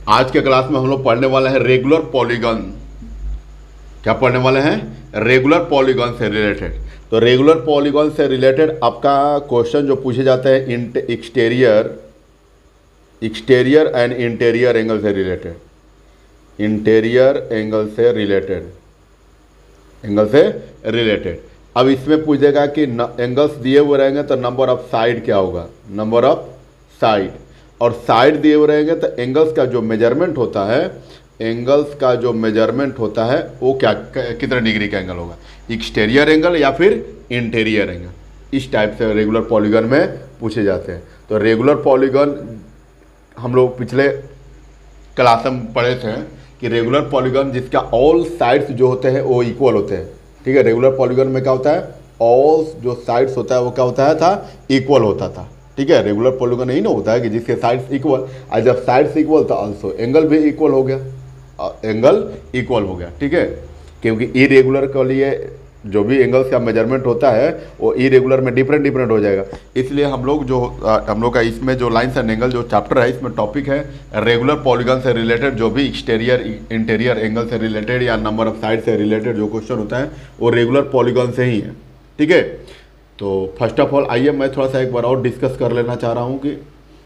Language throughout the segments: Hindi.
आज के क्लास में हम लोग पढ़ने वाले हैं रेगुलर पॉलीगन। क्या पढ़ने वाले हैं? रेगुलर पॉलीगन से रिलेटेड। तो रेगुलर पॉलीगन से रिलेटेड आपका क्वेश्चन जो पूछे जाते हैं एक्सटीरियर एंड इंटीरियर एंगल से रिलेटेड, इंटीरियर एंगल से रिलेटेड। अब इसमें पूछेगा कि एंगल्स दिए हुए रहेंगे तो नंबर ऑफ साइड क्या होगा, नंबर ऑफ साइड, और साइड दिए हुए रहेंगे तो एंगल्स का जो मेजरमेंट होता है, एंगल्स का जो मेजरमेंट होता है वो क्या कितने डिग्री का एंगल होगा, एक्सटीरियर एंगल या फिर इंटीरियर एंगल। इस टाइप से रेगुलर पॉलीगन में पूछे जाते हैं। तो रेगुलर पॉलीगन हम लोग पिछले क्लास में पढ़े थे कि रेगुलर पॉलीगन जिसका ऑल साइड्स जो होते हैं वो इक्वल होते हैं। ठीक है, रेगुलर पॉलीगन में क्या होता है, ऑल जो साइड्स होता है वो क्या होता है था, इक्वल होता था। ठीक है, रेगुलर पॉलीगन नहीं ना होता है कि जिसके साइड्स इक्वल, और जब साइड्स इक्वल तो आल्सो एंगल भी इक्वल हो गया, एंगल इक्वल हो गया। ठीक है, क्योंकि इरेगुलर के लिए जो भी एंगल्स का मेजरमेंट होता है वो इरेगुलर में डिफरेंट हो जाएगा। इसलिए हम लोग का इसमें जो लाइन्स एंड एंगल जो चैप्टर है इसमें टॉपिक है रेगुलर पॉलीगन से रिलेटेड, जो भी एक्सटीरियर इंटीरियर एंगल से रिलेटेड या नंबर ऑफ साइड से रिलेटेड जो क्वेश्चन होता है वो रेगुलर पॉलीगन से ही है। ठीक है, तो फर्स्ट ऑफ ऑल आइए मैं थोड़ा सा एक बार और डिस्कस कर लेना चाह रहा हूँ कि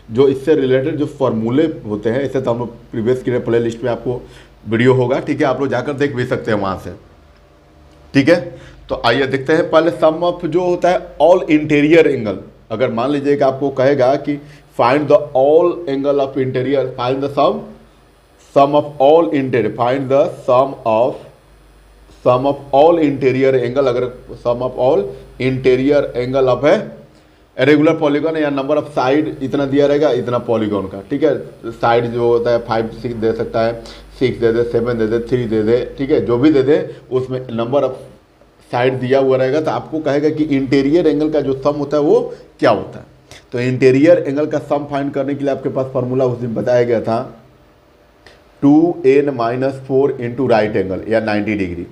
जो इससे रिलेटेड जो फॉर्मूले होते हैं, इसे तो हम लोग प्रीवियस के प्ले लिस्ट में आपको वीडियो होगा। ठीक है, आप लोग जाकर देख भी सकते हैं वहाँ से। ठीक है, तो आइए देखते हैं पहले सम ऑफ जो होता है ऑल इंटीरियर एंगल। अगर मान लीजिए कि आपको कहेगा कि find the all angle of interior, find the sum of all interior, find the sum of all interior angle. अगर sum of all interior angle of है रेगुलर पॉलीगन या नंबर ऑफ साइड इतना दिया रहेगा, इतना पॉलीगन का। ठीक है, साइड जो होता है 5 6 दे सकता है, 6 दे दे, 7 दे दे, 3 दे दे। ठीक है, जो भी दे दे उसमें नंबर ऑफ साइड दिया हुआ रहेगा। तो आपको कहेगा कि इंटीरियर एंगल का जो सम होता है वो क्या होता है। तो इंटीरियर एंगल का सम फाइंड करने के लिए आपके पास फॉर्मूला उस दिन बताया गया था 2n-4 इंटू राइट एंगल या 90 डिग्री,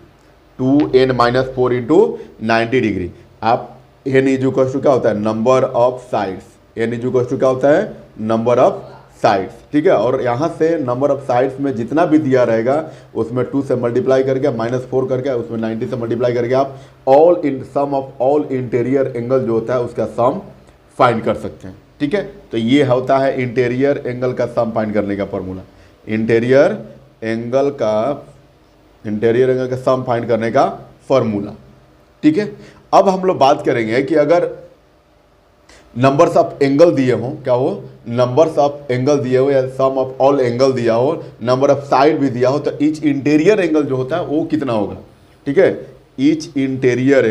2n-4 इंटू 90 डिग्री। आप n इज इक्वल टू क्या होता है, number of sides, n is equal to क्या होता है, नंबर ऑफ साइड्स। ठीक है, और यहाँ से नंबर ऑफ साइड्स में जितना भी दिया रहेगा उसमें 2 से मल्टीप्लाई करके -4 करके उसमें 90 से मल्टीप्लाई करके आप सम ऑफ ऑल इंटीरियर एंगल जो होता है उसका सम फाइंड कर सकते हैं। ठीक है, तो ये होता है इंटीरियर एंगल का सम फाइंड करने का फॉर्मूला, इंटीरियर एंगल का सम फाइंड करने का फॉर्मूला। ठीक है, अब हम लोग बात करेंगे कि अगर नंबर्स ऑफ एंगल दिए हों, क्या हो, नंबर्स ऑफ एंगल दिए हो या सम ऑफ ऑल एंगल दिया हो, नंबर ऑफ साइड भी दिया हो, तो ईच इंटीरियर एंगल जो होता है वो कितना होगा। ठीक है, ईच इंटीरियर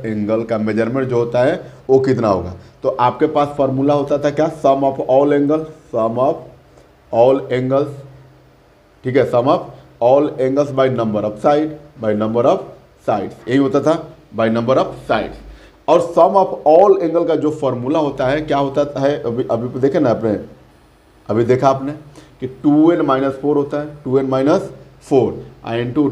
एंगल का मेजरमेंट जो होता है वो कितना होगा। तो आपके पास फॉर्मूला होता था क्या, सम ऑफ ऑल एंगल्स। ठीक है, sum of all angles by number of sides, यही होता था, बाय नंबर ऑफ साइड्स। और सम ऑफ ऑल एंगल का जो फॉर्मूला होता है क्या होता है, अभी देखे ना आपने, अभी देखा आपने कि 2n-4 होता है, 2n-4 इंटू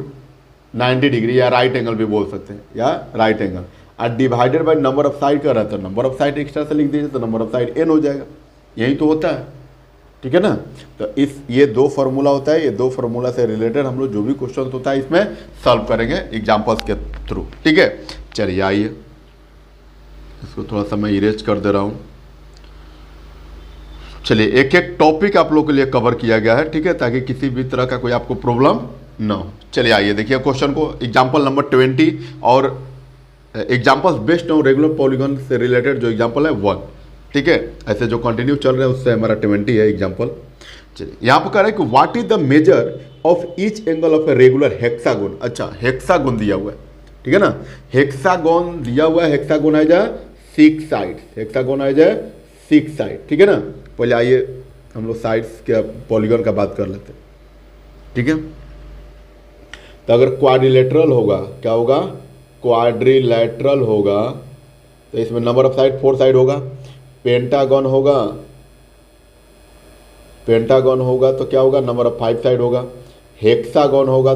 90 डिग्री या राइट एंगल भी बोल सकते हैं, या राइट एंगल, और divided by number of side कर रहा था, नंबर ऑफ साइड एक्स्ट्रा से लिख दीजिए तो नंबर ऑफ साइड n हो जाएगा। यही तो होता है। ठीक है ना, तो ये दो फार्मूला होता है, ये दो फार्मूला से रिलेटेड हम लोग जो भी क्वेश्चन होता है इसमें सॉल्व करेंगे एग्जाम्पल्स के थ्रू। ठीक है, चलिए आइए इसको थोड़ा सा मैं इरेज कर दे रहा हूँ। चलिए एक एक टॉपिक आप लोगों के लिए कवर किया गया है। ठीक है, ताकि किसी भी तरह का कोई आपको प्रॉब्लम ना हो। चलिए आइए देखिए क्वेश्चन को, एग्जाम्पल नंबर 20 और examples based on regular polygon से रिलेटेड जो एग्जाम्पल है 1। ठीक है, ऐसे जो कंटिन्यू चल रहे हैं उससे हमारा 20 है एग्जाम्पल। चलिए यहाँ पर कह रहा है कि what is the measure of each angle of a regular hexagon. अच्छा, हेक्सागोन दिया हुआ है। ठीक है ना, हेक्सागोन दिया हुआ है, हेक्सागोन है जा 6 साइड, हेक्सागोन है जा 6 साइड। ठीक है ना, पहले आइए हम लोग साइड्स के पॉलीगन का बात कर लेते हैं। ठीक है, तो अगर क्वाड्रिलेटरल होगा, क्या होगा, क्वाड्रिलेटरल होगा तो इसमें नंबर ऑफ साइड 4 साइड होगा। पेंटागन होगा तो क्या होगा, नंबर ऑफ 5 साइड होगा। हेक्सागन होगा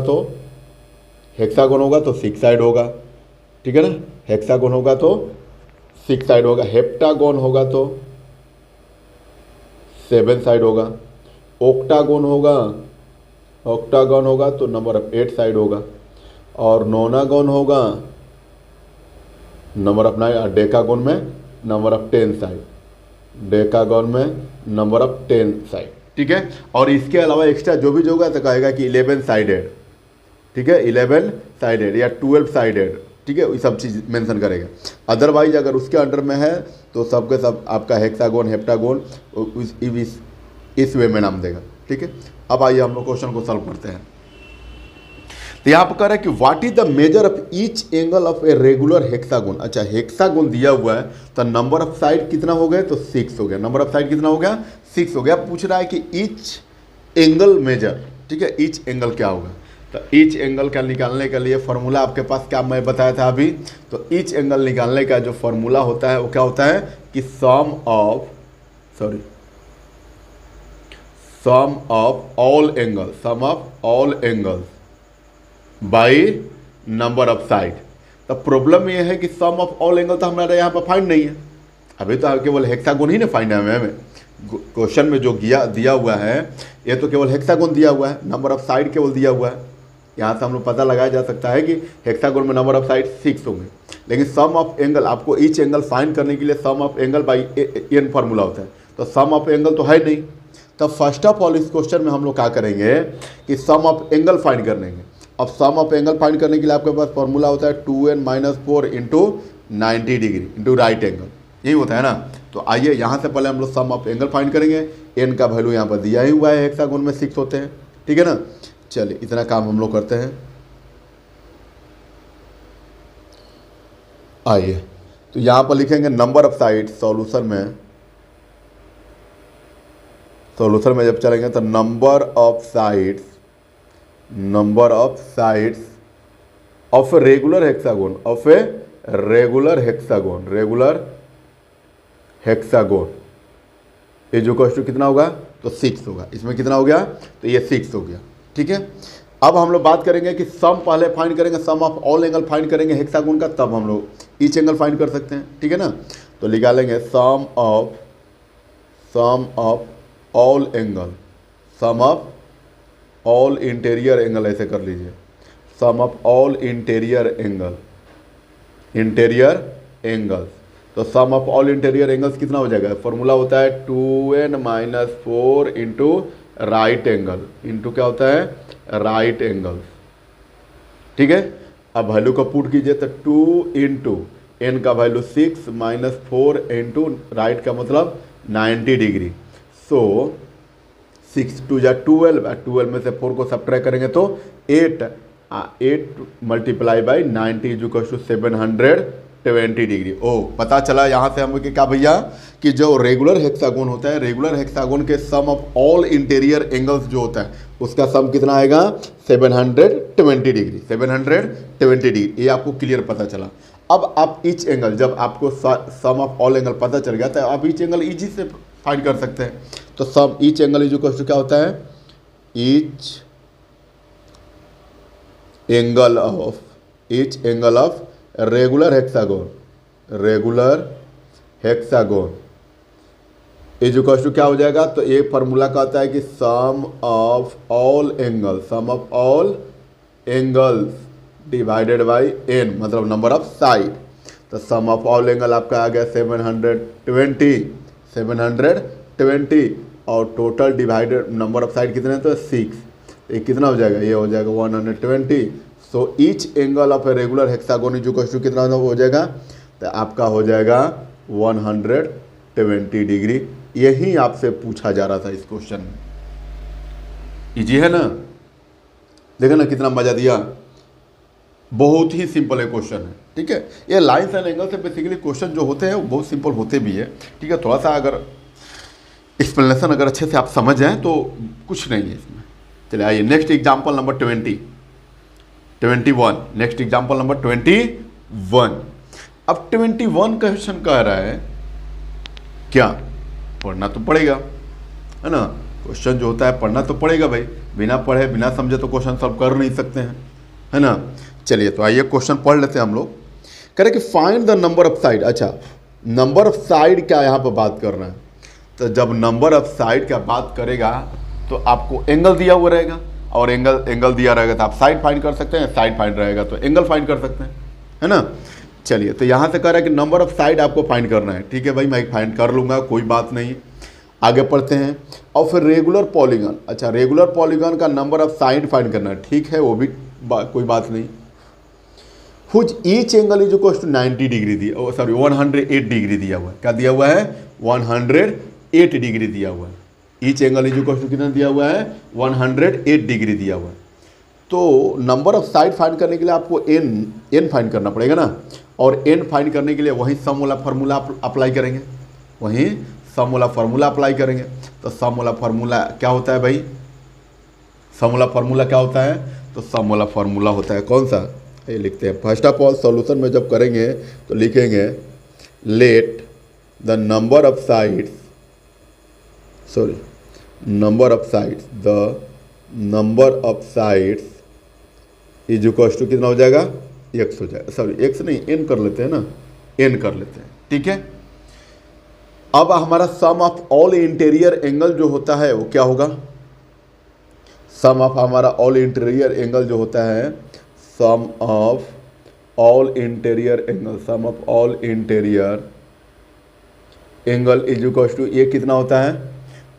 तो 6 साइड होगा। ठीक है ना, हेक्सागन होगा तो 6 साइड होगा। हेप्टागन होगा तो 7 साइड होगा। ऑक्टागोन होगा तो नंबर ऑफ 8 साइड होगा, और नोनागोन होगा नंबर ऑफ 9, और डेकागोन में नंबर ऑफ 10 साइड, डेकागोन में नंबर ऑफ 10 साइड, ठीक है। और इसके अलावा एक्स्ट्रा जो भी होगा तो कहेगा कि 11 साइडेड, ठीक है, 11 साइडेड या 12 साइडेड, ठीक है, ये सब चीज़ मेंशन करेगा। अदरवाइज अगर उसके अंडर में है तो सबके सब आपका हेक्सागोन, हेप्टागोन इस वे में नाम देगा, ठीक है। अब आइए हम लोग क्वेश्चन को सॉल्व करते हैं। तो यहाँ पर कह रहा है कि what is the measure of each angle of a regular hexagon. अच्छा, हेक्सागोन दिया हुआ है तो नंबर ऑफ साइड कितना हो गया, तो 6 हो गया। नंबर ऑफ साइड कितना हो गया, 6 हो गया। पूछ रहा है कि ईच एंगल मेजर, ठीक है, ईच एंगल क्या होगा। तो ईच एंगल का निकालने के लिए फॉर्मूला आपके पास क्या मैं बताया था अभी, तो ईच एंगल निकालने का जो फॉर्मूला होता है वो क्या होता है कि sum of all angles by number of side. तो प्रॉब्लम ये है कि सम ऑफ ऑल एंगल तो हमारे यहाँ पर फाइंड नहीं है, अभी तो केवल हेक्सागोन ही ना फाइंड है हमें। क्वेश्चन में जो दिया हुआ है ये तो केवल हेक्सागोन दिया हुआ है, नंबर ऑफ साइड केवल दिया हुआ है। यहाँ से हम लोग पता लगाया जा सकता है कि हेक्सागोन में नंबर ऑफ साइड 6 होंगे, लेकिन सम ऑफ एंगल, आपको ईच एंगल फाइंड करने के लिए sum of angle by n formula होता है, तो सम ऑफ एंगल तो है नहीं। तो फर्स्ट ऑफ ऑल इस क्वेश्चन में हम लोग क्या करेंगे कि सम ऑफ एंगल फाइंड कर लेंगे। अब सम ऑफ एंगल फाइंड करने के लिए आपके पास फॉर्मूला होता है 2n-4 into 90 degree into right angle, यही होता है ना। तो आइए यहाँ से पहले हम लोग सम ऑफ एंगल फाइंड करेंगे। एन का वैल्यू यहाँ पर दिया ही हुआ है, हेक्सागोन में 6 होते हैं, ठीक है ना। चलिए इतना काम हम लोग करते हैं। आइए तो यहाँ पर लिखेंगे नंबर ऑफ साइड। सॉल्यूशन में जब चलेंगे तो number of sides of a regular hexagon is equal to कितना होगा, तो 6 होगा। इसमें कितना हो गया, तो ये 6 हो गया, ठीक है। अब हम लोग बात करेंगे कि सम पहले फाइंड करेंगे, सम ऑफ ऑल एंगल फाइंड करेंगे हेक्सागोन का, तब हम लोग ईच एंगल फाइंड कर सकते हैं, ठीक है ना। तो निकालेंगे sum of all angle, sum of all interior angle, ऐसे कर लीजिए, sum of all interior angles. तो sum of all interior angles कितना हो जाएगा, फॉर्मूला होता है 2n-4 into right angle, into क्या होता है, राइट एंगल, ठीक है। अब वैल्यू को पुट कीजिए तो 2 इंटू एन का वैल्यू 6 माइनस 4 इंटू राइट का मतलब 90 डिग्री। सो 6 2 जा 12, 12 में से 4 को सब्ट्रैक्ट करेंगे तो 8 multiply by 90 is equal to 720 degree. ओ पता चला यहाँ से हम क्या भैया कि जो रेगुलर हेक्सागोन होता है, रेगुलर हेक्सागोन के सम ऑफ ऑल इंटीरियर एंगल्स जो होता है उसका सम कितना आएगा, 720 डिग्री, 720 डिग्री। ये आपको क्लियर पता चला। अब आप ईच एंगल, जब आपको सम ऑफ ऑल एंगल पता चल गया तो आप ईच एंगल इजी से फाइंड कर सकते हैं। तो sum each angle is equal to क्या होता है, each angle of regular hexagon is equal to क्या हो जाएगा, तो ये फार्मूला कहता है कि sum of all angles divided by n, मतलब नंबर ऑफ साइड। तो सम ऑफ ऑल एंगल आपका आ गया 720 और total divided number of side कितने हैं, तो 6। ये कितना हो जाएगा, ये हो जाएगा 120। So each angle of a regular hexagon is equal to कितना हो जाएगा, तो आपका हो जाएगा 120 डिग्री। यही आपसे पूछा जा रहा था इस क्वेश्चन में। इजी है ना, देखा ना कितना मजा दिया, बहुत ही सिंपल है क्वेश्चन है, ठीक है। ये लाइन्स एंड एंगल से बेसिकली क्वेश्चन जो होते हैं वो बहुत सिंपल होते भी है, ठीक है। थोड़ा सा अगर एक्सप्लेनेशन अगर अच्छे से आप समझ जाएं तो कुछ नहीं है इसमें। चलिए आइए next example number 21। Next example number 21। अब 21 क्वेश्चन कह रहा है क्या, पढ़ना तो पड़ेगा, है ना। क्वेश्चन जो होता है पढ़ना तो पड़ेगा भाई, बिना पढ़े बिना समझे तो क्वेश्चन सॉल्व कर नहीं सकते हैं, है ना। चलिए तो आइए क्वेश्चन पढ़ लेते हैं हम लोग। कह रहे कि find the number of side. अच्छा, नंबर ऑफ साइड क्या यहाँ पर बात कर रहे हैं, तो जब नंबर ऑफ साइड का बात करेगा तो आपको एंगल दिया हुआ रहेगा, और एंगल दिया रहेगा तो आप साइड फाइंड कर सकते हैं, साइड फाइंड रहेगा तो एंगल फाइंड कर सकते हैं, है ना। चलिए, तो यहाँ से कह रहा है कि नंबर ऑफ साइड आपको फाइंड करना है। ठीक है भाई, मैं फाइंड कर लूँगा, कोई बात नहीं। आगे पढ़ते हैं। और फिर रेगुलर पॉलीगन, अच्छा रेगुलर पॉलीगन का नंबर ऑफ साइड फाइंड करना है। ठीक है, वो भी कोई बात नहीं। Whose each angle is equal to 90 degree दिया, सॉरी 108 डिग्री दिया हुआ है। क्या दिया हुआ है? 108 डिग्री दिया हुआ है। Each angle is equal to कितना दिया हुआ है? 108 डिग्री दिया हुआ है। तो नंबर ऑफ साइड फाइंड करने के लिए आपको एन फाइंड करना पड़ेगा ना, और एन फाइंड करने के लिए वही सम वाला फार्मूला अप्लाई करेंगे, वहीं सम वाला फार्मूला अप्लाई करेंगे। तो सम वाला फार्मूला क्या होता है भाई? सम वाला फार्मूला क्या होता है? तो सम वाला फार्मूला होता है कौन सा? ये लिखते हैं। फर्स्ट ऑफ ऑल सॉल्यूशन में जब करेंगे तो लिखेंगे let the number of sides, sorry number of sides, the number of sides is equal to कितना हो जाएगा? एक्स हो जाएगा, सॉरी एक्स नहीं, एन कर लेते हैं ना, एन कर लेते हैं। ठीक है, अब हमारा sum of all interior angle जो होता है वो क्या होगा? सम ऑफ हमारा ऑल इंटीरियर एंगल जो होता है, sum of all interior angle, sum of all interior angle is equal to, ये कितना होता है?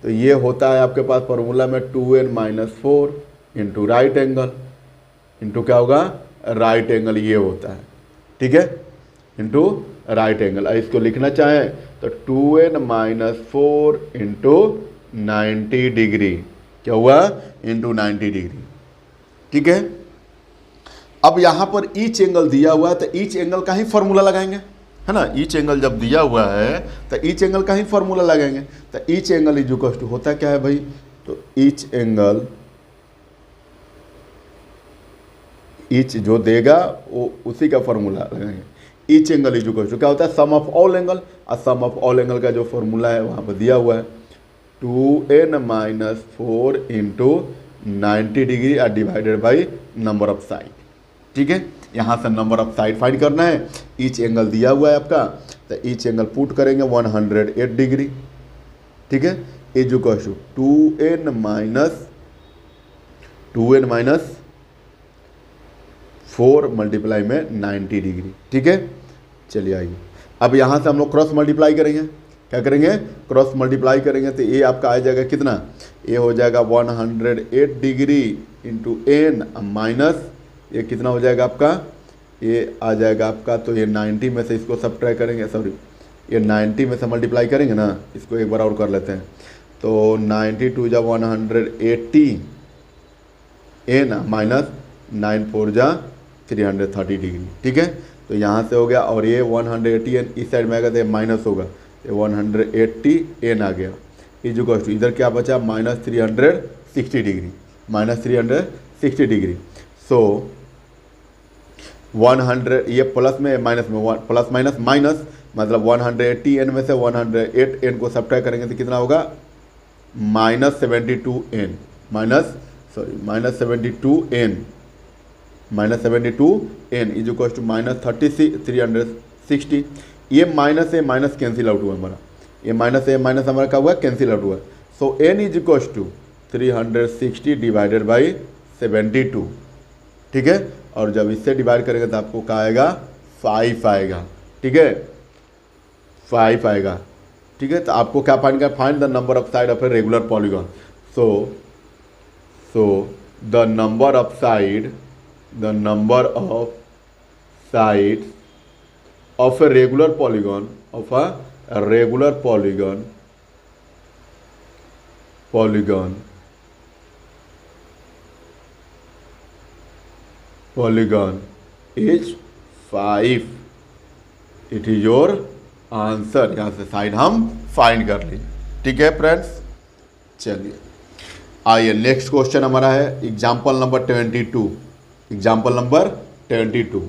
तो ये होता है आपके पास फॉर्मूला में 2n-4 into right angle, into क्या होगा? राइट एंगल, ये होता है। ठीक है, इंटू राइट एंगल। इसको लिखना चाहें तो 2n-4 इंटू 90 डिग्री, क्या हुआ? Into 90 degree. ठीक है, अब यहाँ पर ईच एंगल दिया हुआ है तो ईच एंगल का ही फॉर्मूला लगाएंगे, है ना। ईच एंगल जब दिया हुआ है तो ईच एंगल का ही फॉर्मूला लगाएंगे। तो each angle is equal to होता क्या है भाई? तो ईच एंगल, ईच जो देगा वो उसी का फॉर्मूला लगाएंगे। Each angle is equal to क्या होता है? सम ऑफ ऑल एंगल, और सम ऑफ ऑल एंगल का जो फॉर्मूला है वहाँ पर दिया हुआ है 2n-4 इंटू 90 डिग्री और divided by number of side. ठीक है, यहाँ से नंबर ऑफ साइड फाइंड करना है। ईच एंगल दिया हुआ है आपका, तो ईच एंगल पुट करेंगे 108 डिग्री। ठीक है, is equal to 2n-4 multiply में 90 डिग्री। ठीक है, चलिए आइए, अब यहाँ से हम लोग क्रॉस मल्टीप्लाई करेंगे। क्या करेंगे? क्रॉस मल्टीप्लाई करेंगे तो ये आपका आ जाएगा कितना? ये हो जाएगा 108 डिग्री इंटू एन माइनस ये कितना हो जाएगा आपका? ये आ जाएगा आपका, तो ये 90 में से इसको सब्ट्रैक्ट करेंगे, सॉरी ये 90 में से मल्टीप्लाई करेंगे ना, इसको एक बार और कर लेते हैं। तो 92 जा 180 एन माइनस 94 जा 330 डिग्री। ठीक है, तो यहाँ से हो गया, और ये 180 एन इस साइड में आएगा तो ये माइनस होगा, ये 180 एन आ गया। इज इक्वल टू इधर क्या बचा? Minus 360 degree, minus 360 degree. So 100, ये प्लस में माइनस में, प्लस माइनस माइनस मतलब 180 एन में से 108 एन को सब्ट्रैक्ट करेंगे तो कितना होगा? Minus 72 n, minus 72 n, minus 72 n is equal to minus 360। ये माइनस है, माइनस कैंसिल आउट हुआ हमारा, ये माइनस है, माइनस हमारा क्या हुआ? कैंसिल आउट हुआ। So n is equal to 360 divided by 72। ठीक है, और जब इससे डिवाइड करेंगे तो आपको क्या आएगा? 5 आएगा। ठीक है, 5 आएगा। ठीक है, तो आपको क्या फाइंड करना? Find the number of side of a regular polygon. So the number of side, the number of side of a regular polygon, of a regular polygon is 5। It is your answer. यहाँ से साइड हम फाइंड कर लीजिए। ठीक है फ्रेंड्स, चलिए आइए नेक्स्ट क्वेश्चन हमारा है एग्जाम्पल नंबर 22। एग्जाम्पल नंबर 22,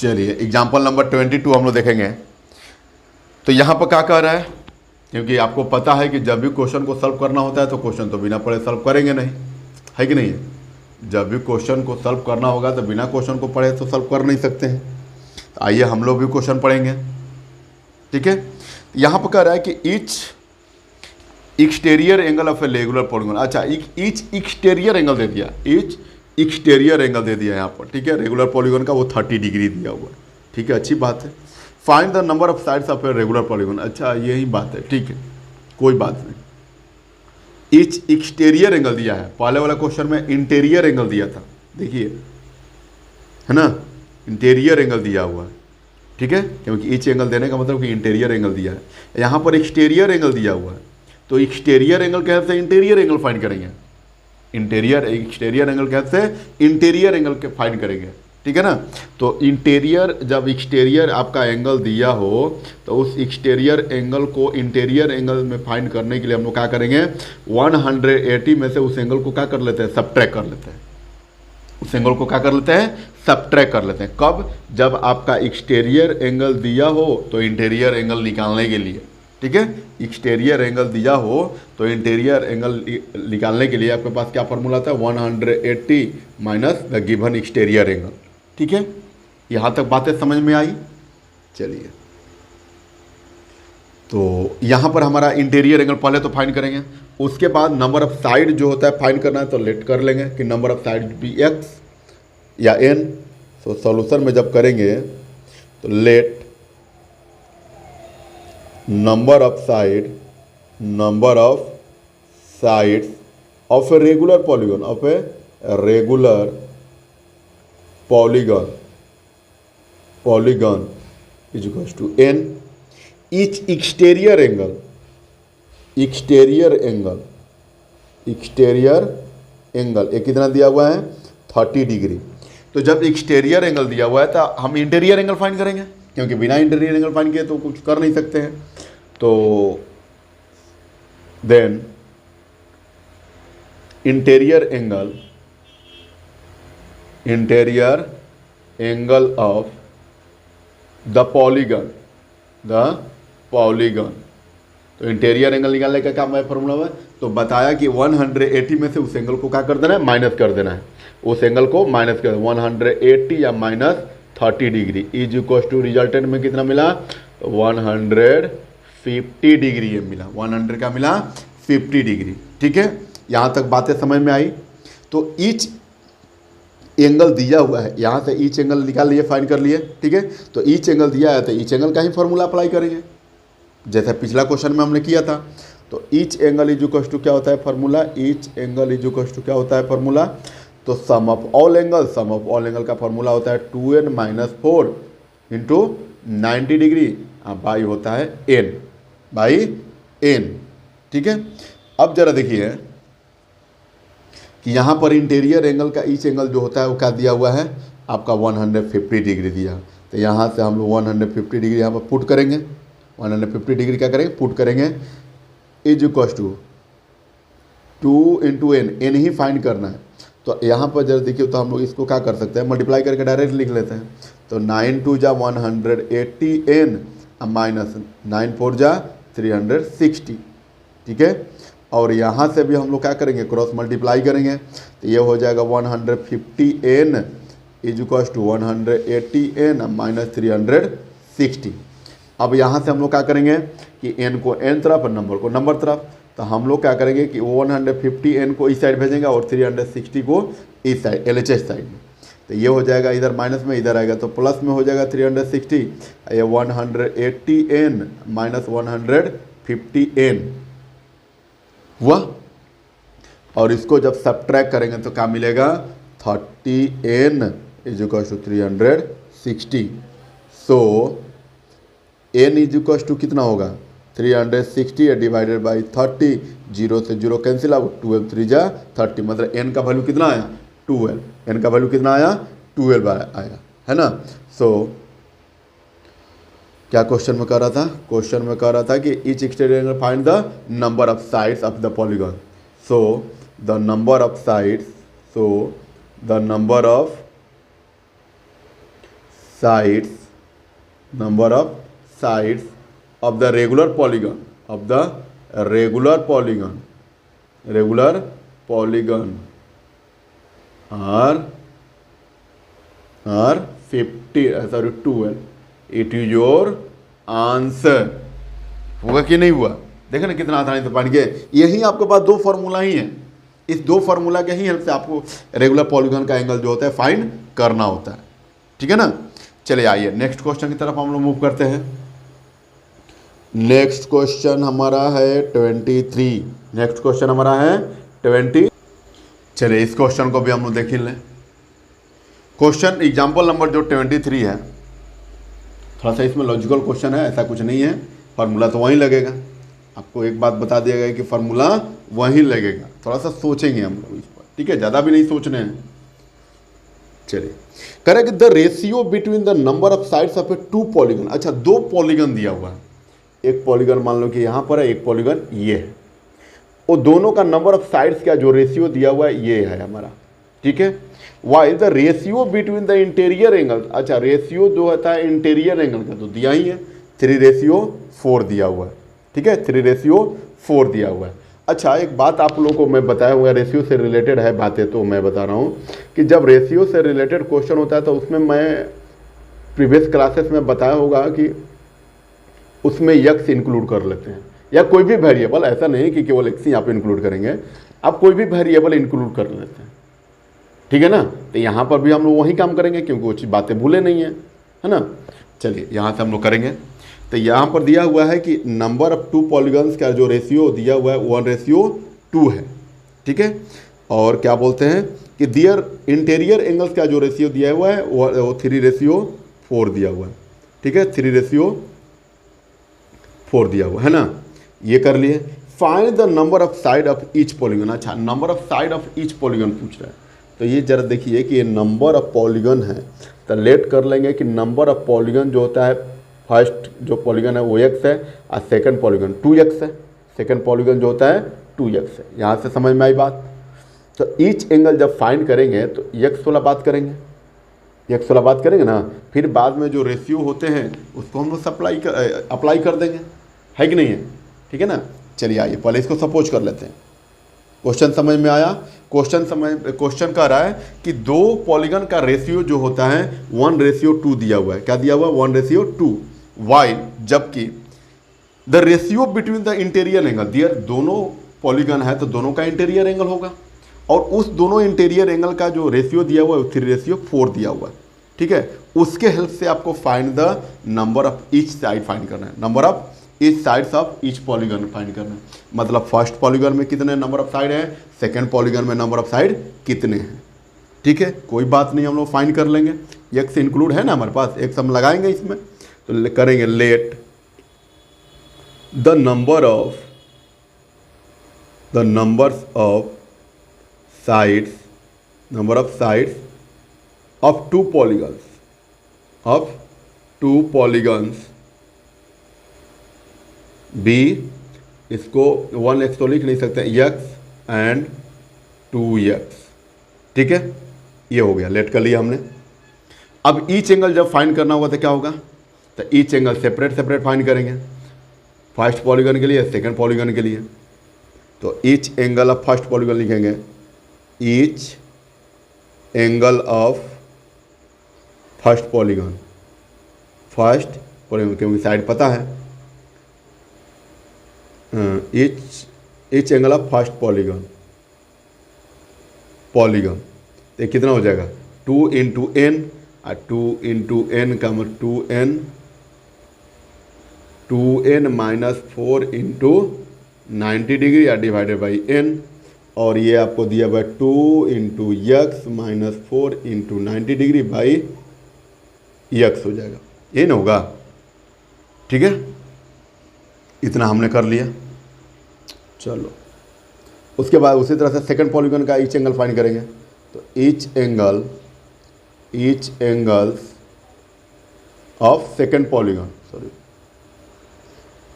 चलिए एग्जाम्पल नंबर 22 हम लोग देखेंगे। तो यहाँ पर क्या कह रहा है? क्योंकि आपको पता है कि जब भी क्वेश्चन को सॉल्व करना होता है तो क्वेश्चन तो बिना पढ़े सॉल्व करेंगे नहीं, है कि नहीं है? जब भी क्वेश्चन को सॉल्व करना होगा तो बिना क्वेश्चन को पढ़े तो सॉल्व कर नहीं सकते हैं। तो आइए हम लोग भी क्वेश्चन पढ़ेंगे। ठीक है, यहाँ पर कह रहा है कि each exterior angle of a regular polygon. अच्छा, ईच एक्सटीरियर एंगल दे दिया, ईच एक्सटीरियर एंगल दे दिया यहाँ पर, ठीक है। रेगुलर पॉलीगॉन का वो 30 डिग्री दिया हुआ, ठीक है, अच्छी बात है। Find the number of sides of a regular polygon. अच्छा, यही बात है, ठीक है, कोई बात नहीं। ईच एक्सटीरियर एंगल दिया है, पहले वाला क्वेश्चन में इंटीरियर एंगल दिया था, देखिए, है ना, इंटीरियर एंगल दिया हुआ है, ठीक है, क्योंकि ईच एंगल देने का मतलब कि इंटीरियर एंगल दिया है। यहाँ पर एक्सटीरियर एंगल दिया हुआ है, तो एक्सटीरियर एंगल कहते हैं इंटीरियर एंगल फाइंड करेंगे। एक्सटीरियर एंगल कहते हैं इंटीरियर एंगल के फाइंड करेंगे, ठीक है ना। तो इंटीरियर, जब एक्सटीरियर आपका एंगल दिया हो तो उस एक्सटीरियर एंगल को इंटीरियर एंगल में फाइंड करने के लिए हम लोग क्या करेंगे, 180 में से उस एंगल को क्या कर लेते हैं, सबट्रैक्ट कर लेते हैं। उस एंगल को क्या कर लेते हैं, सबट्रैक्ट कर लेते हैं। कब, जब आपका एक्सटीरियर एंगल दिया हो तो इंटीरियर एंगल निकालने के लिए, ठीक है। एक्सटीरियर एंगल दिया हो तो इंटीरियर एंगल निकालने के लिए आपके पास क्या फॉर्मूला था, 180 minus the given exterior angle, ठीक है। यहाँ तक बातें समझ में आई। चलिए, तो यहाँ पर हमारा इंटीरियर एंगल पहले तो फाइंड करेंगे, उसके बाद नंबर ऑफ साइड जो होता है फाइंड करना है, तो लेट कर लेंगे कि नंबर ऑफ साइड भी एक्स या एन। तो सॉल्यूशन में जब करेंगे तो let number of sides of a regular polygon is equals to n. Each exterior angle ये कितना दिया हुआ है, 30 डिग्री। तो जब एक्सटीरियर एंगल दिया हुआ है तो हम इंटीरियर एंगल फाइंड करेंगे, क्योंकि बिना इंटीरियर एंगल फाइंड किए तो कुछ कर नहीं सकते हैं। तो then interior angle of the polygon, तो इंटीरियर एंगल निकालने का क्या फॉर्मूला है, तो बताया कि 180 में से उस एंगल को क्या कर देना है, माइनस कर देना है। उस एंगल को माइनस कर 180 या minus 30 degree is equal to resultant में कितना मिला, तो 150 डिग्री ये मिला। 100 का मिला 50 डिग्री, ठीक है। यहाँ तक बातें समझ में आई। तो ईच एंगल दिया हुआ है, यहाँ से ईच एंगल निकाल लिए, फाइंड कर लिए, ठीक है। तो ईच एंगल दिया है तो ईच एंगल का ही फॉर्मूला अप्लाई करेंगे, जैसे पिछला क्वेश्चन में हमने किया था। तो each angle is equal to क्या होता है formula, each angle is equal to क्या होता है फॉर्मूला, तो सम ऑफ ऑल एंगल का फॉर्मूला होता है 2n minus 4 into 90 degree by होता है n बाई n, ठीक है। अब जरा देखिए कि यहाँ पर इंटीरियर एंगल का ईच एंगल जो होता है वो क्या दिया हुआ है, आपका 150 डिग्री दिया। तो यहाँ से हम लोग 150 डिग्री यहाँ पर पुट करेंगे, 150 डिग्री क्या करेंगे, पुट करेंगे, is equal to 2 into n ही फाइंड करना है। तो यहाँ पर जरा देखिए, तो हम लोग इसको क्या कर सकते हैं, मल्टीप्लाई करके डायरेक्ट लिख लेते हैं। तो 9 2 जा 180 एन माइनस 9 4 जा 360, ठीक है। और यहाँ से भी हम लोग क्या करेंगे, क्रॉस मल्टीप्लाई करेंगे, तो ये हो जाएगा 150 n is equal to 180 n minus 360। अब यहाँ से हम लोग क्या करेंगे कि n को n तरफ और नंबर को नंबर तरफ। तो हम लोग क्या करेंगे कि 150 n को इस साइड भेजेंगे और 360 को इस साइड LHS साइड में। तो ये हो जाएगा इधर माइनस में, इधर आएगा तो प्लस में हो जाएगा 360, ये 180 n माइनस 150 n हुआ। और इसको जब सब्ट्रैक्ट करेंगे तो क्या मिलेगा, 30n is equal to 360। So n is equal to कितना होगा, 360 डिवाइडेड बाई 30, 0 से 0 कैंसिल आउट, 12 3 जा 30, मतलब n का वैल्यू कितना आया, 12। n का वैल्यू कितना आया, 12 आया, है ना। सो क्या क्वेश्चन में कह रहा था, क्वेश्चन में कह रहा था कि each exterior angle find the number of sides of the polygon. So the number of sides, number of sides of the regular polygon, regular polygon are 50, sorry 12। It is your answer। होगा कि नहीं हुआ? देखें ना कितना आसानी से पाएंगे। यही आपके पास दो फार्मूला ही है, इस दो फार्मूला के ही हेल्प से आपको रेगुलर पॉलीगन का एंगल जो होता है फाइंड करना होता है। ठीक है ना। चलिए आइए नेक्स्ट क्वेश्चन की तरफ हम लोग मूव करते हैं। नेक्स्ट क्वेश्चन हमारा है 23। नेक्स्ट क्वेश्चन हमारा है 20। चलिए इस क्वेश्चन को भी हम लोग देख ही लें। क्वेश्चन एग्जाम्पल नंबर जो 23 है, थोड़ा सा इसमें लॉजिकल क्वेश्चन है, ऐसा कुछ नहीं है, फार्मूला तो वहीं लगेगा। आपको एक बात बता दिया गया कि फार्मूला वहीं लगेगा, थोड़ा सा सोचेंगे हम लोग इस पर, ठीक है, ज़्यादा भी नहीं सोचने हैं। चलिए correct the ratio between the number of sides of a two polygon. अच्छा, दो पॉलीगन दिया हुआ है, एक पॉलीगन मान लो कि यहाँ पर है, एक पॉलीगन ये है, वो दोनों का नंबर ऑफ साइड्स का जो रेशियो दिया हुआ है ये है हमारा। ठीक है, while the ratio between the interior angle. अच्छा, रेशियो जो होता है इंटीरियर एंगल का तो दिया ही है, 3:4 दिया हुआ है। ठीक है, 3:4 दिया हुआ है। अच्छा, एक बात आप लोगों को मैं बताया हुआ, रेशियो से रिलेटेड है बातें, तो मैं बता रहा हूँ कि जब रेशियो से रिलेटेड क्वेश्चन होता है तो उसमें मैं प्रीवियस क्लासेस में बताया होगा कि उसमें यक्स इंक्लूड कर लेते हैं, या कोई भी वेरिएबल, ऐसा नहीं कि केवल एक्स ही यहाँ पे इंक्लूड करेंगे, आप कोई भी वेरिएबल इंक्लूड कर लेते हैं। ठीक है ना। तो यहाँ पर भी हम लोग वही काम करेंगे क्योंकि वो चीज़ बातें भूले नहीं है ना। चलिए यहाँ से हम लोग करेंगे। तो यहाँ पर दिया हुआ है कि नंबर ऑफ टू पॉलीगन्स का जो रेशियो दिया हुआ है 1:2 है। ठीक है, और क्या बोलते हैं कि दियर इंटीरियर एंगल्स का जो रेशियो दिया हुआ है वो 3:4 दिया हुआ है। ठीक है, 3:4 दिया हुआ है ना। ये कर लिए। Find the number of side of each polygon. अच्छा, number of side of each polygon पूछ रहा है, तो ये जरा देखिए कि ये नंबर ऑफ पॉलीगन है, तो लेट कर लेंगे कि नंबर ऑफ पॉलीगन जो होता है, फर्स्ट जो पॉलीगन है वो x है और सेकंड पॉलीगन 2x है। सेकंड पॉलीगन जो होता है 2x है। यहाँ से समझ में आई बात। तो ईच एंगल जब फाइंड करेंगे तो x वाला बात करेंगे, x वाला बात करेंगे ना, फिर बाद में जो रेशियो होते हैं उसको हम लोग अप्लाई कर देंगे, है कि नहीं है। ठीक है ना। चलिए आइए पहले इसको सपोज कर लेते हैं। क्वेश्चन समझ में आया। क्वेश्चन कह रहा है कि दो पॉलीगन का रेशियो जो होता है 1:2 दिया हुआ है। क्या दिया हुआ है? 1:2। वाइल जबकि the ratio between the interior angle, their दोनों पॉलीगन है तो दोनों का इंटीरियर एंगल होगा, और उस दोनों इंटीरियर एंगल का जो रेशियो दिया हुआ है 3:4 दिया हुआ है। ठीक है, उसके हेल्प से आपको find the number of each side find करना है, number of each sides of each polygon find करना है। मतलब फर्स्ट पॉलीगन में कितने नंबर ऑफ साइड है, सेकंड पॉलीगन में नंबर ऑफ साइड कितने हैं। ठीक है, कोई बात नहीं, हम लोग फाइंड कर लेंगे। एक्स इंक्लूड है ना हमारे पास, एक्स हम लगाएंगे इसमें, तो करेंगे let the numbers of sides of two polygons be, इसको 1x तो लिख नहीं सकते, x एंड 2x। ठीक है, ये हो गया, लेट कर लिया हमने। अब ईच एंगल जब फाइंड करना होगा तो क्या होगा, तो ईच एंगल सेपरेट फाइंड करेंगे, फर्स्ट पॉलीगन के लिए, सेकंड पॉलीगन के लिए। तो each angle of first polygon लिखेंगे, each angle of first polygon क्योंकि साइड पता है, each angle of first polygon तो कितना हो जाएगा 2 × n, और 2 × n का मतलब 2n -4 × 90 डिग्री या डिवाइडेड बाई n, और ये आपको दिया हुआ 2 × x -4 × 90 डिग्री बाई x हो जाएगा, ये ना होगा। ठीक है, इतना हमने कर लिया। चलो उसके बाद उसी तरह से सेकंड पॉलीगन का ईच एंगल फाइंड करेंगे। तो each angles of second polygon,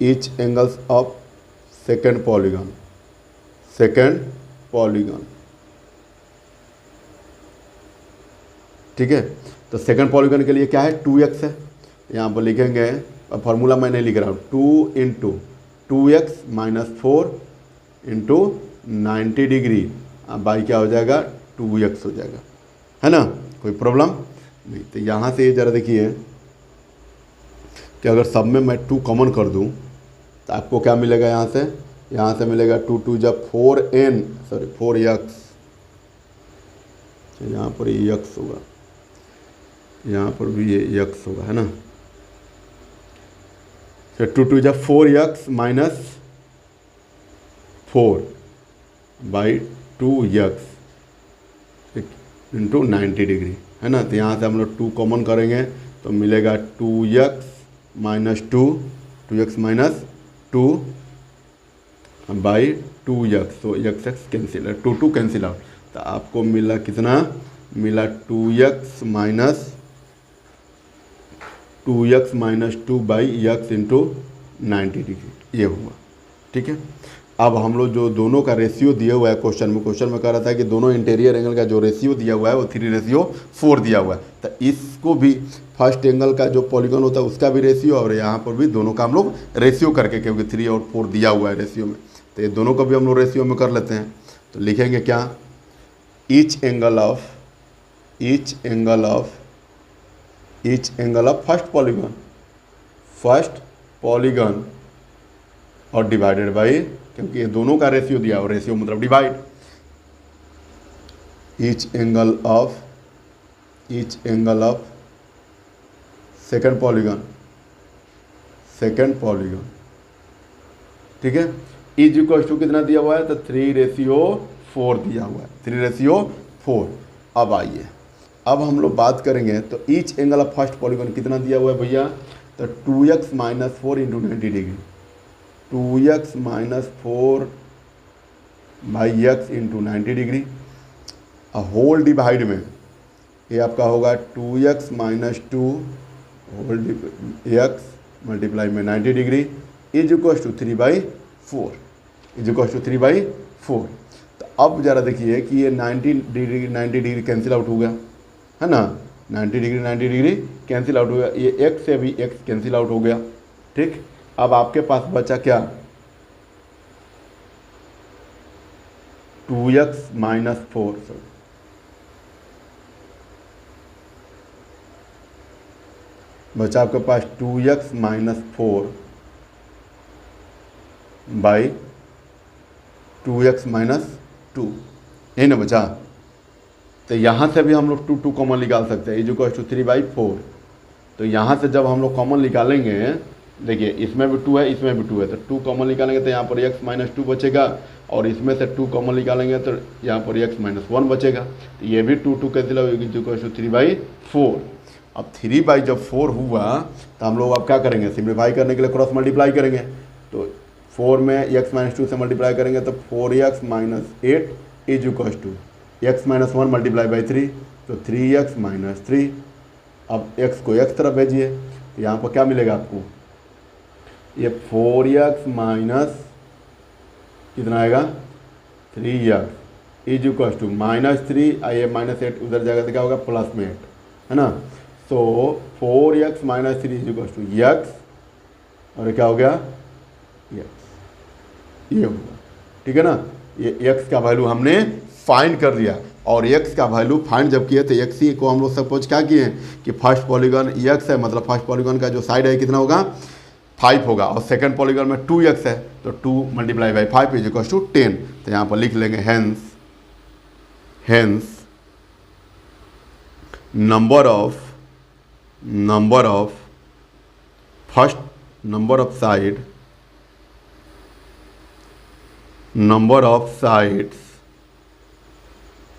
each angles of second polygon. ठीक है, तो सेकंड पॉलीगन के लिए क्या है, 2x है, यहाँ पर लिखेंगे, फार्मूला मैं नहीं लिख रहा हूँ, 2 × 2x -4 × 90 डिग्री बाई क्या हो जाएगा 2x हो जाएगा, है ना, कोई प्रॉब्लम नहीं। तो यहाँ से ये ज़रा देखिए कि अगर सब में मैं 2 कॉमन कर दूँ तो तो आपको क्या मिलेगा यहाँ से मिलेगा 2 2 जब 4n सॉरी 4x, यहाँ पर ये x होगा, यहाँ पर भी ये x होगा, है ना। तो 2 2 जब 4x minus 4/2x into 90 degree, है ना। तो यहाँ से हम लोग 2 कॉमन करेंगे तो मिलेगा 2x minus 2x minus 2/2x, तो x कैंसिल है, 2 2 कैंसिल आउट। तो आपको मिला कितना, मिला 2x minus 2/x into 90 degree, ये हुआ। ठीक है, अब हम लोग जो दोनों का रेशियो दिया हुआ है क्वेश्चन में कह रहा था कि दोनों इंटीरियर एंगल का जो रेशियो दिया हुआ है वो 3:4 दिया हुआ है। तो इसको भी फर्स्ट एंगल का जो पॉलीगॉन होता है उसका भी रेशियो, और यहाँ पर भी दोनों का हम लोग रेशियो करके, क्योंकि 3 और 4 दिया हुआ है रेशियो में, तो ये दोनों का भी हम लोग रेशियो में कर लेते हैं। तो लिखेंगे क्या, each angle of first polygon और डिवाइडेड बाई, क्योंकि ये दोनों का रेशियो दिया और रेशियो मतलब divide, each angle of second polygon. ठीक है, इज इक्वल टू कितना दिया हुआ है, तो 3:4 दिया हुआ है, 3:4। अब आइए, अब हम लोग बात करेंगे तो each angle of first polygon कितना दिया हुआ है भैया, तो 2x minus 4 into 90 degree, 2x minus 4/x into 90 degree, whole divide में ये आपका होगा 2x minus 2 whole x multiply में 90 डिग्री इज इक्वल टू 3/4। तो अब ज़रा देखिए कि ये 90 डिग्री कैंसिल आउट हो गया, है ना, 90 डिग्री कैंसिल आउट हो गया, ये x से भी x कैंसिल आउट हो गया। ठीक, अब आपके पास बचा क्या, 2x माइनस 4, बचा आपके पास 2x माइनस 4/2x माइनस 2, यही ना बचा। तो यहाँ से भी हम लोग 2 2 कॉमन निकाल सकते हैं, इज इक्वल टू 3/4। तो यहाँ से जब हम लोग कॉमन निकालेंगे, देखिए इसमें भी 2 है, इसमें भी 2 है, तो 2 कॉमन निकालेंगे तो यहाँ पर x माइनस 2 बचेगा, और इसमें से 2 कॉमन निकालेंगे तो यहाँ पर x माइनस 1 बचेगा। तो ये भी 2 2 कैंसिल होगी, इज इक्वल टू 3/4। अब 3/4 हुआ तो हम लोग अब क्या करेंगे, सिम्प्लीफाई करने के लिए क्रॉस मल्टीप्लाई करेंगे। तो 4 में x माइनस 2 से मल्टीप्लाई करेंगे तो 4x minus 8 is equal to x minus 1 multiply by 3, तो 3x माइनस 3। अब x को x तरफ भेजिए, तो यहाँ पर क्या मिलेगा आपको, ये 4x माइनस कितना आएगा 3x इज इक्वल टू -3, ये -8 उधर जाएगा तो क्या होगा प्लस में 8, है ना। तो 4x minus 3 is equal to x, और क्या हो गया x, ये होगा। ठीक है ना, ये x का वैल्यू हमने फाइंड कर दिया, और x का वैल्यू फाइंड जब किए तो x को हम लोग सपोज क्या किए कि फर्स्ट पॉलीगॉन x है, मतलब फर्स्ट पॉलीगॉन का जो साइड है कितना होगा 5 होगा, और सेकंड पॉलीगॉन में 2x है, तो 2 multiply by 5 is equal to 10। तो यहाँ पर लिख लेंगे hence number of first number of sides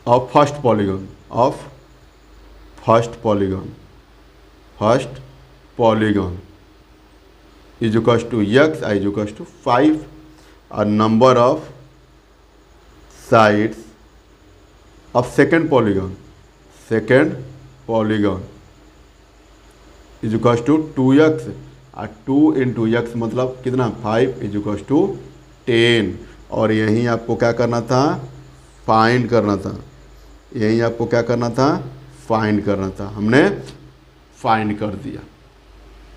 of first polygon is equal to x is equal to 5, और number of sides of second polygon is equal to 2x, और 2 इंटू x मतलब कितना 5 इज इक्वल टू 10। और यहीं आपको क्या करना था, फाइंड करना था, यहीं आपको क्या करना था, फाइंड करना था, हमने फाइंड कर दिया।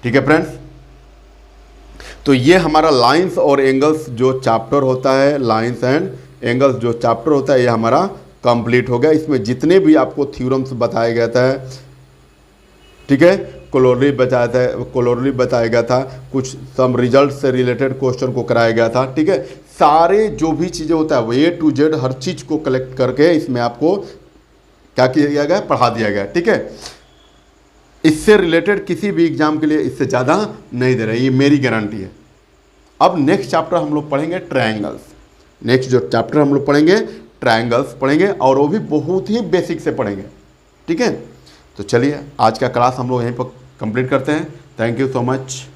ठीक है फ्रेंड्स, तो ये हमारा लाइंस और एंगल्स जो चैप्टर होता है, लाइंस एंड एंगल्स जो चैप्टर होता है, ये हमारा कंप्लीट हो गया। इसमें जितने भी आपको थ्योरम्स बताया गया था, ठीक है, क्लोरली बताया था, क्लोरली बताया गया था, कुछ सम रिजल्ट से रिलेटेड क्वेश्चन को कराया गया था। ठीक है, सारे जो भी चीज़ें होता है वो A to Z हर चीज़ को कलेक्ट करके इसमें आपको क्या किया गया, पढ़ा दिया गया। ठीक है, इससे रिलेटेड किसी भी एग्जाम के लिए इससे ज़्यादा नहीं दे रहे, ये मेरी गारंटी है। अब नेक्स्ट चैप्टर हम लोग पढ़ेंगे ट्रायंगल्स। नेक्स्ट जो चैप्टर हम लोग पढ़ेंगे ट्रायंगल्स पढ़ेंगे, और वो भी बहुत ही बेसिक से पढ़ेंगे। ठीक है, तो चलिए आज का क्लास हम लोग यहीं पर कंप्लीट करते हैं। Thank you so much.